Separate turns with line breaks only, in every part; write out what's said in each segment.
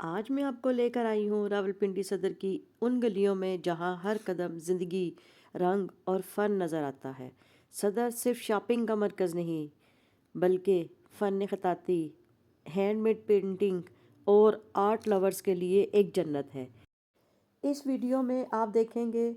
आज मैं आपको लेकर आई हूँ रावलपिंडी सदर की उन गलियों में जहाँ हर कदम ज़िंदगी, रंग और फ़न नज़र आता है। सदर सिर्फ शॉपिंग का मरकज़ नहीं, बल्कि फ़न ख़ताती, हैंडमेड पेंटिंग और आर्ट लवर्स के लिए एक जन्नत है। इस वीडियो में आप देखेंगे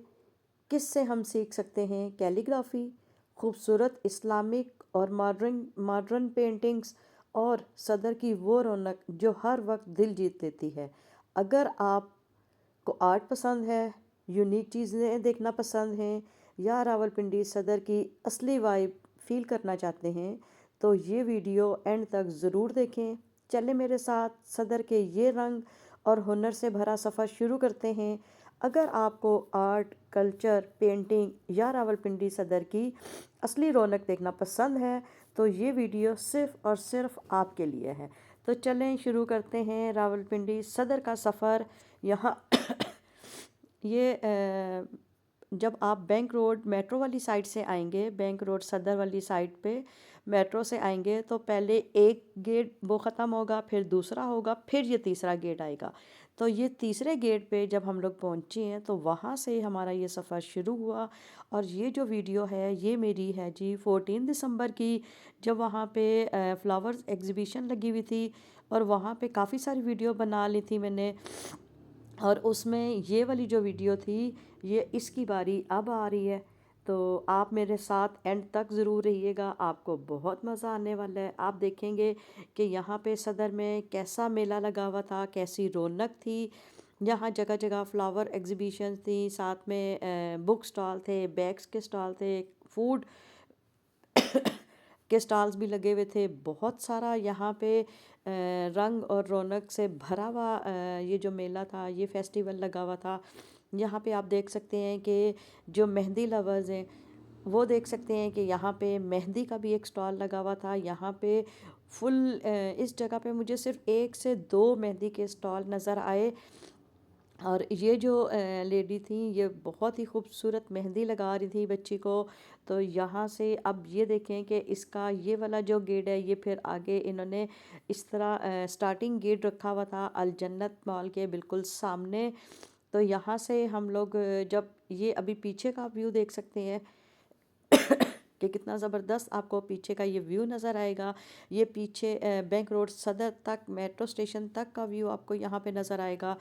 किससे हम सीख सकते हैं कैलीग्राफी, खूबसूरत इस्लामिक और मॉडर्न पेंटिंग्स और सदर की वो रौनक जो हर वक्त दिल जीत लेती है। अगर आपको आर्ट पसंद है, यूनिक चीज़ें देखना पसंद हैं या रावलपिंडी सदर की असली वाइब फील करना चाहते हैं तो ये वीडियो एंड तक ज़रूर देखें। चलें मेरे साथ सदर के ये रंग और हुनर से भरा सफ़र शुरू करते हैं। अगर आपको आर्ट, कल्चर, पेंटिंग या रावलपिंडी सदर की असली रौनक देखना पसंद है तो ये वीडियो सिर्फ़ और सिर्फ आपके लिए है। तो चलें शुरू करते हैं रावलपिंडी सदर का सफ़र। यहाँ ये जब आप बैंक रोड मेट्रो वाली साइड से आएंगे, बैंक रोड सदर वाली साइड पे मेट्रो से आएंगे तो पहले एक गेट वो ख़त्म होगा, फिर दूसरा होगा, फिर ये तीसरा गेट आएगा। तो ये तीसरे गेट पे जब हम लोग पहुँचे हैं तो वहाँ से हमारा ये सफ़र शुरू हुआ। और ये जो वीडियो है ये मेरी है जी 14 दिसंबर की, जब वहाँ पे फ्लावर्स एग्ज़िबिशन लगी हुई थी और वहाँ पे काफ़ी सारी वीडियो बना ली थी मैंने। और उसमें ये वाली जो वीडियो थी ये इसकी बारी अब आ रही है। तो आप मेरे साथ एंड तक ज़रूर रहिएगा, आपको बहुत मज़ा आने वाला है। आप देखेंगे कि यहाँ पे सदर में कैसा मेला लगा हुआ था, कैसी रौनक थी। यहाँ जगह जगह फ्लावर एग्जीबिशन थी, साथ में बुक स्टॉल थे, बैग्स के स्टॉल थे, फूड के स्टॉल्स भी लगे हुए थे। बहुत सारा यहाँ पे रंग और रौनक से भरा हुआ ये जो मेला था, ये फेस्टिवल लगा हुआ था। यहाँ पे आप देख सकते हैं कि जो मेहंदी लवर्स हैं वो देख सकते हैं कि यहाँ पे मेहंदी का भी एक स्टॉल लगा हुआ था। यहाँ पे फुल इस जगह पे मुझे सिर्फ एक से दो मेहंदी के स्टॉल नज़र आए। और ये जो लेडी थी ये बहुत ही खूबसूरत मेहंदी लगा रही थी बच्ची को। तो यहाँ से अब ये देखें कि इसका ये वाला जो गेट है ये फिर आगे इन्होंने इस तरह स्टार्टिंग गेट रखा हुआ था अल जन्नत मॉल के बिल्कुल सामने। तो यहाँ से हम लोग जब ये अभी पीछे का व्यू देख सकते हैं कि कितना ज़बरदस्त आपको पीछे का ये व्यू नज़र आएगा। ये पीछे बैंक रोड सदर तक मेट्रो स्टेशन तक का व्यू आपको यहाँ पे नज़र आएगा।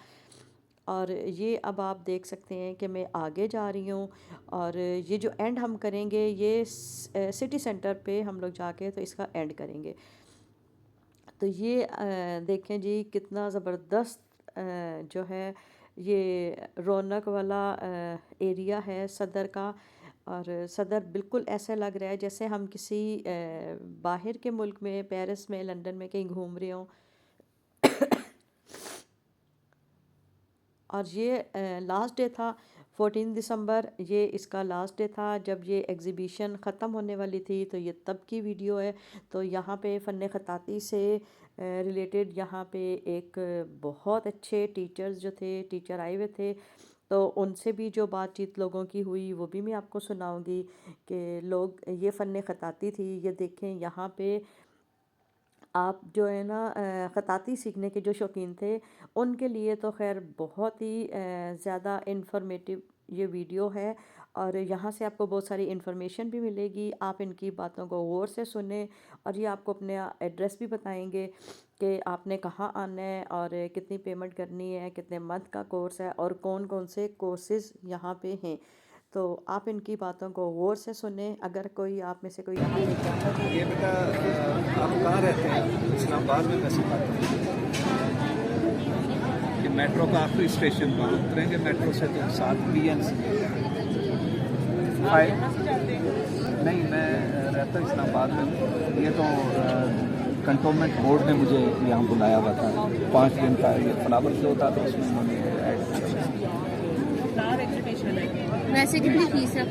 और ये अब आप देख सकते हैं कि मैं आगे जा रही हूँ और ये जो एंड हम करेंगे ये सिटी सेंटर पे हम लोग जाके तो इसका एंड करेंगे। तो ये देखें जी कितना ज़बरदस्त जो है ये रौनक वाला एरिया है सदर का। और सदर बिल्कुल ऐसा लग रहा है जैसे हम किसी बाहर के मुल्क में, पेरिस में, लंदन में कहीं घूम रहे हों। और ये लास्ट डे था 14 दिसंबर, ये इसका लास्ट डे था जब ये एग्ज़िबिशन ख़त्म होने वाली थी। तो ये तब की वीडियो है। तो यहाँ पे फ़न ख़ताती से रिलेटेड यहाँ पे एक बहुत अच्छे टीचर्स जो थे, टीचर आए हुए थे। तो उनसे भी जो बातचीत लोगों की हुई वो भी मैं आपको सुनाऊंगी कि लोग ये फ़न ख़ताती थी। ये देखें यहाँ पे आप जो है ना ख़ताती सीखने के जो शौकीन थे उनके लिए तो खैर बहुत ही ज़्यादा इन्फॉर्मेटिव ये वीडियो है। और यहाँ से आपको बहुत सारी इन्फॉर्मेशन भी मिलेगी। आप इनकी बातों को गौर से सुने और ये आपको अपने एड्रेस भी बताएंगे कि आपने कहाँ आना है और कितनी पेमेंट करनी है, कितने मंथ का कोर्स है और कौन कौन से कोर्सेज़ यहाँ पे हैं। तो आप इनकी बातों को गौर से सुने। अगर कोई आप में से कोई यहाँ पे जाना चाहते
ये बेटा आप कहाँ रहते हैं? इस्लामाबाद में कैसी बात है कि मेट्रो का आखिरी स्टेशन पर उतरेंगे मेट्रो से तो 7 BNC नहीं, मैं रहता इस्लामाबाद में। ये तो कंटोनमेंट बोर्ड ने मुझे यहाँ बुलाया हुआ था 5 दिन का। ये फ्लावर शो था तो उसमें उन्होंने ऐड किया।
वैसे कितनी फीस है?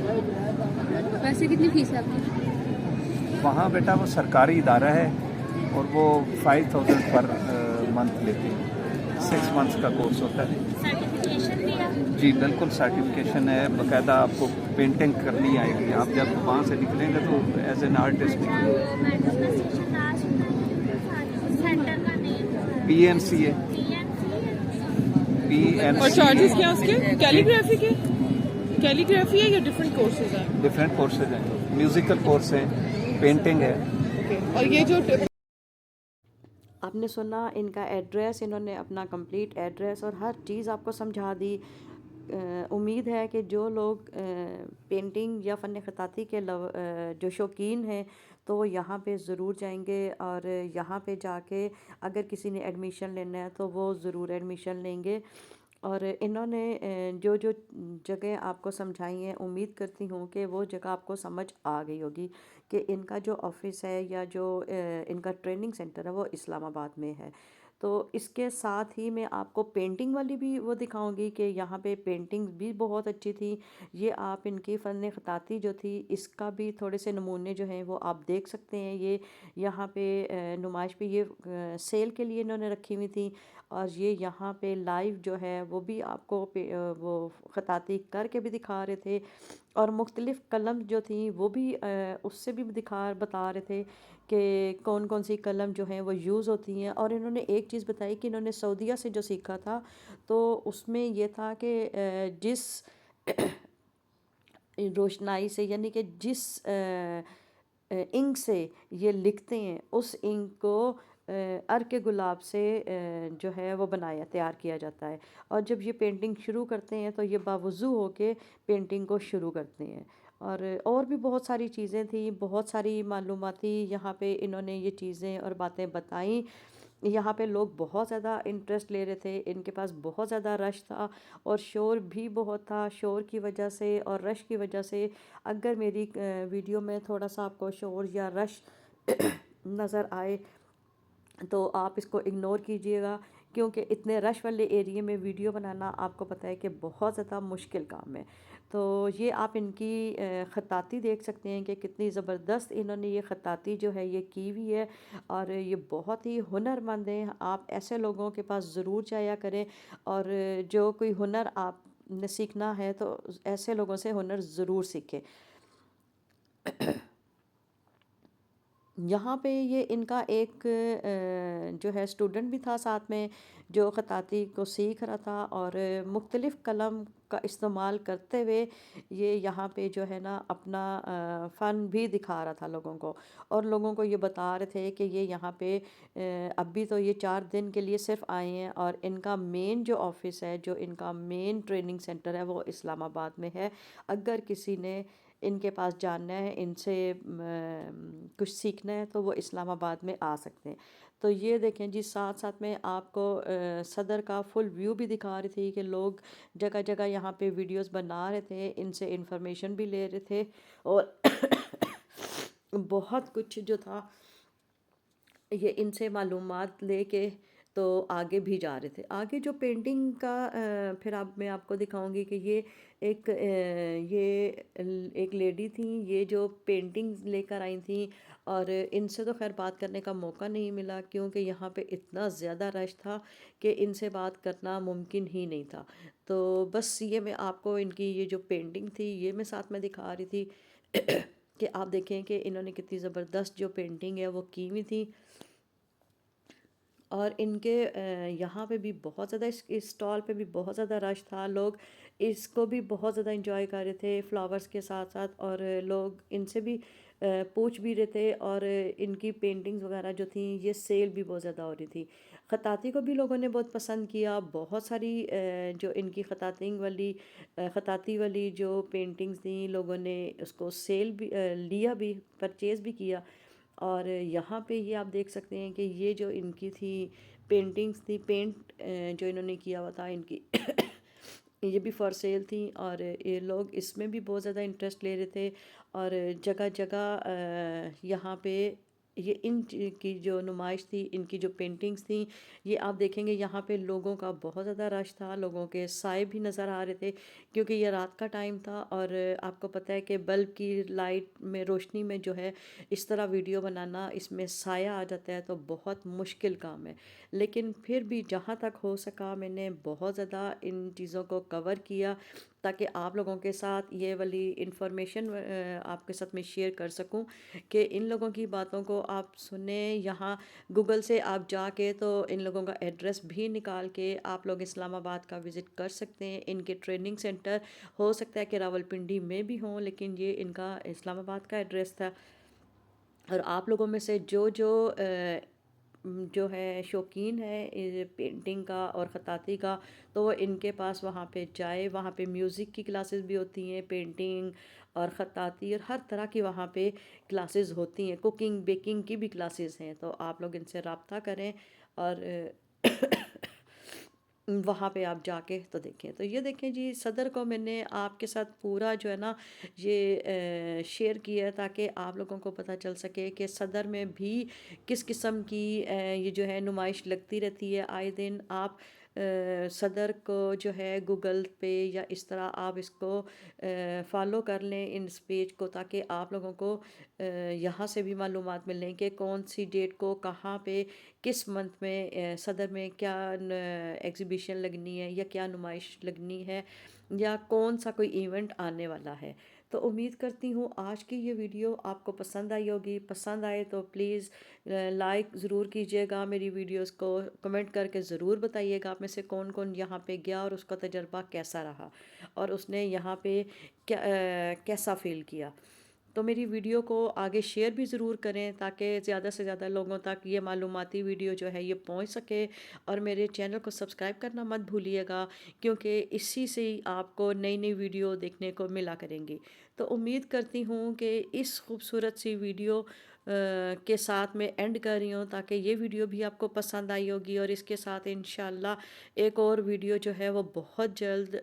वैसे कितनी फीस है आपकी?
वहाँ बेटा वो सरकारी इदारा है और वो 5000 पर मंथ लेते हैं। 6 मंथ्स का कोर्स होता है।
सर्टिफिकेशन भी है?
जी बिल्कुल सर्टिफिकेशन है, बाकायदा आपको पेंटिंग करनी आएगी। आप जब वहाँ से निकलेंगे तो एज एन आर्टिस्ट
सेंटर का नेम
PNC है। PNC
और चार्जेस क्या उसके? कैलीग्राफी के? कैलीग्राफी है या डिफरेंट कोर्सेज हैं?
डिफरेंट कोर्सेज हैं, म्यूजिकल कोर्स है, पेंटिंग है।
ओके, और ये जो
आपने सुना इनका एड्रेस, इन्होंने अपना कंप्लीट एड्रेस और हर चीज़ आपको समझा दी। उम्मीद है कि जो लोग पेंटिंग या फ़न ख़ताती के जो शौकीन हैं तो वो यहाँ पे ज़रूर जाएंगे, और यहाँ पे जाके अगर किसी ने एडमिशन लेना है तो वो ज़रूर एडमिशन लेंगे। और इन्होंने जो जो जगह आपको समझाई हैं, उम्मीद करती हूँ कि वो जगह आपको समझ आ गई होगी कि इनका जो ऑफिस है या जो इनका ट्रेनिंग सेंटर है वो इस्लामाबाद में है। तो इसके साथ ही मैं आपको पेंटिंग वाली भी वो दिखाऊंगी कि यहाँ पे पेंटिंग भी बहुत अच्छी थी। ये आप इनकी फ़न ख़ताती जो थी इसका भी थोड़े से नमूने जो हैं वो आप देख सकते हैं। ये यहाँ पे नुमाइश पे ये सेल के लिए इन्होंने रखी हुई थी, और ये यहाँ पे लाइव जो है वो भी आपको वो ख़ताती करके भी दिखा रहे थे, और मुख्तलिफ़ कलम जो थी वो भी उससे भी बता रहे थे कि कौन कौन सी कलम जो हैं वो यूज़ होती हैं। और इन्होंने एक चीज़ बताई कि इन्होंने सऊदीया से जो सीखा था तो उसमें ये था कि जिस रोशनाई से, यानी कि जिस इंक से ये लिखते हैं उस इंक को अर्क गुलाब से जो है वो बनाया तैयार किया जाता है। और जब ये पेंटिंग शुरू करते हैं तो ये बावज़ू होके पेंटिंग को शुरू करते हैं। और भी बहुत सारी चीज़ें थी, बहुत सारी मालूमाती यहाँ पे इन्होंने ये चीज़ें और बातें बताई। यहाँ पे लोग बहुत ज़्यादा इंटरेस्ट ले रहे थे, इनके पास बहुत ज़्यादा रश था और शोर भी बहुत था। शोर की वजह से और रश की वजह से अगर मेरी वीडियो में थोड़ा सा आपको शोर या रश नज़र आए तो आप इसको इग्नोर कीजिएगा, क्योंकि इतने रश वाले एरिया में वीडियो बनाना आपको पता है कि बहुत ज़्यादा मुश्किल काम है। तो ये आप इनकी ख़ताती देख सकते हैं कि कितनी ज़बरदस्त इन्होंने ये ख़ताती जो है ये की हुई है, और ये बहुत ही हुनरमंद हैं। आप ऐसे लोगों के पास ज़रूर जाया करें, और जो कोई हुनर आपने सीखना है तो ऐसे लोगों से हुनर ज़रूर सीखें। यहाँ पे ये इनका एक जो है स्टूडेंट भी था साथ में, जो ख़ताती को सीख रहा था, और मुख्तलिफ़ कलम का इस्तेमाल करते हुए ये यहाँ पे जो है ना अपना फ़न भी दिखा रहा था लोगों को। और लोगों को ये बता रहे थे कि ये यहाँ पे अभी तो ये 4 दिन के लिए सिर्फ आए हैं, और इनका मेन जो ऑफिस है, जो इनका मेन ट्रेनिंग सेंटर है वो इस्लामाबाद में है। अगर किसी ने इनके पास जानना है, इनसे कुछ सीखना है तो वो इस्लामाबाद में आ सकते हैं। तो ये देखें जी, साथ साथ में आपको सदर का फुल व्यू भी दिखा रही थी कि लोग जगह जगह यहाँ पे वीडियोस बना रहे थे, इनसे इंफॉर्मेशन भी ले रहे थे, और बहुत कुछ जो था ये इनसे मालूमात लेके तो आगे भी जा रहे थे। आगे जो पेंटिंग का फिर अब मैं आपको दिखाऊंगी कि ये एक लेडी थी, ये जो पेंटिंग्स लेकर आई थी, और इनसे तो खैर बात करने का मौका नहीं मिला क्योंकि यहाँ पे इतना ज़्यादा रश था कि इनसे बात करना मुमकिन ही नहीं था। तो बस ये मैं आपको इनकी ये जो पेंटिंग थी ये मैं साथ में दिखा रही थी कि आप देखें कि इन्होंने कितनी ज़बरदस्त जो पेंटिंग है वो की हुई थी। और इनके यहाँ पे भी बहुत ज़्यादा इस स्टॉल पे भी बहुत ज़्यादा रश था। लोग इसको भी बहुत ज़्यादा इंजॉय कर रहे थे फ्लावर्स के साथ साथ, और लोग इनसे भी पूछ भी रहे थे, और इनकी पेंटिंग्स वगैरह जो थी ये सेल भी बहुत ज़्यादा हो रही थी। ख़ताती को भी लोगों ने बहुत पसंद किया। बहुत सारी जो इनकी ख़ताती वाली जो पेंटिंग्स थी लोगों ने उसको सेल भी लिया भी, परचेज़ भी किया। और यहाँ पे ये आप देख सकते हैं कि ये जो इनकी थी पेंटिंग्स थी, जो इन्होंने किया हुआ था इनकी ये भी फॉर सेल थी, और ये लोग इसमें भी बहुत ज़्यादा इंटरेस्ट ले रहे थे। और जगह जगह यहाँ पे ये की जो नुमाइश थी, इनकी जो पेंटिंग्स थी, ये आप देखेंगे यहाँ पे लोगों का बहुत ज़्यादा रश था। लोगों के साए भी नज़र आ रहे थे क्योंकि ये रात का टाइम था, और आपको पता है कि बल्ब की लाइट में, रोशनी में जो है इस तरह वीडियो बनाना, इसमें साया आ जाता है तो बहुत मुश्किल काम है। लेकिन फिर भी जहाँ तक हो सका मैंने बहुत ज़्यादा इन चीज़ों को कवर किया ताकि आप लोगों के साथ ये वाली इन्फॉर्मेशन आपके साथ में शेयर कर सकूं कि इन लोगों की बातों को आप सुने। यहाँ गूगल से आप जाके तो इन लोगों का एड्रेस भी निकाल के आप लोग इस्लामाबाद का विज़िट कर सकते हैं। इनके ट्रेनिंग सेंटर हो सकता है कि रावलपिंडी में भी हों, लेकिन ये इनका इस्लामाबाद का एड्रेस था। और आप लोगों में से जो है शौकीन है पेंटिंग का और ख़ताती का, तो वो इनके पास वहाँ पे जाए। वहाँ पे म्यूज़िक की क्लासेस भी होती हैं, पेंटिंग और ख़ताती और हर तरह की वहाँ पे क्लासेस होती हैं। कुकिंग बेकिंग की भी क्लासेस हैं, तो आप लोग इनसे रब्ता करें और वहाँ पे आप जाके तो देखें। तो ये देखें जी, सदर को मैंने आपके साथ पूरा जो है ना ये शेयर किया है ताकि आप लोगों को पता चल सके कि सदर में भी किस किस्म की ये जो है नुमाइश लगती रहती है आए दिन। आप सदर को जो है गूगल पे या इस तरह आप इसको फॉलो कर लें इन इस पेज को, ताकि आप लोगों को यहाँ से भी मालूमात मिलें कि कौन सी डेट को कहाँ पे किस मंथ में सदर में क्या एग्ज़िबिशन लगनी है या क्या नुमाइश लगनी है या कौन सा कोई इवेंट आने वाला है। तो उम्मीद करती हूँ आज की ये वीडियो आपको पसंद आई होगी। पसंद आए तो प्लीज़ लाइक ज़रूर कीजिएगा मेरी वीडियोस को। कमेंट करके ज़रूर बताइएगा आप में से कौन कौन यहाँ पे गया और उसका तजर्बा कैसा रहा और उसने यहाँ पे कैसा फ़ील किया। तो मेरी वीडियो को आगे शेयर भी ज़रूर करें ताकि ज़्यादा से ज़्यादा लोगों तक ये मालूमाती वीडियो जो है ये पहुंच सके। और मेरे चैनल को सब्सक्राइब करना मत भूलिएगा, क्योंकि इसी से ही आपको नई नई वीडियो देखने को मिला करेंगी। तो उम्मीद करती हूँ कि इस खूबसूरत सी वीडियो के साथ मैं एंड कर रही हूँ, ताकि ये वीडियो भी आपको पसंद आई होगी। और इसके साथ इंशाल्लाह एक और वीडियो जो है वो बहुत जल्द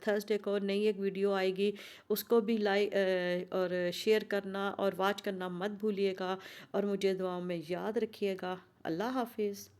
थर्सडे को नई एक वीडियो आएगी, उसको भी लाइक और शेयर करना और वॉच करना मत भूलिएगा। और मुझे दुआओं में याद रखिएगा। अल्लाह हाफिज़।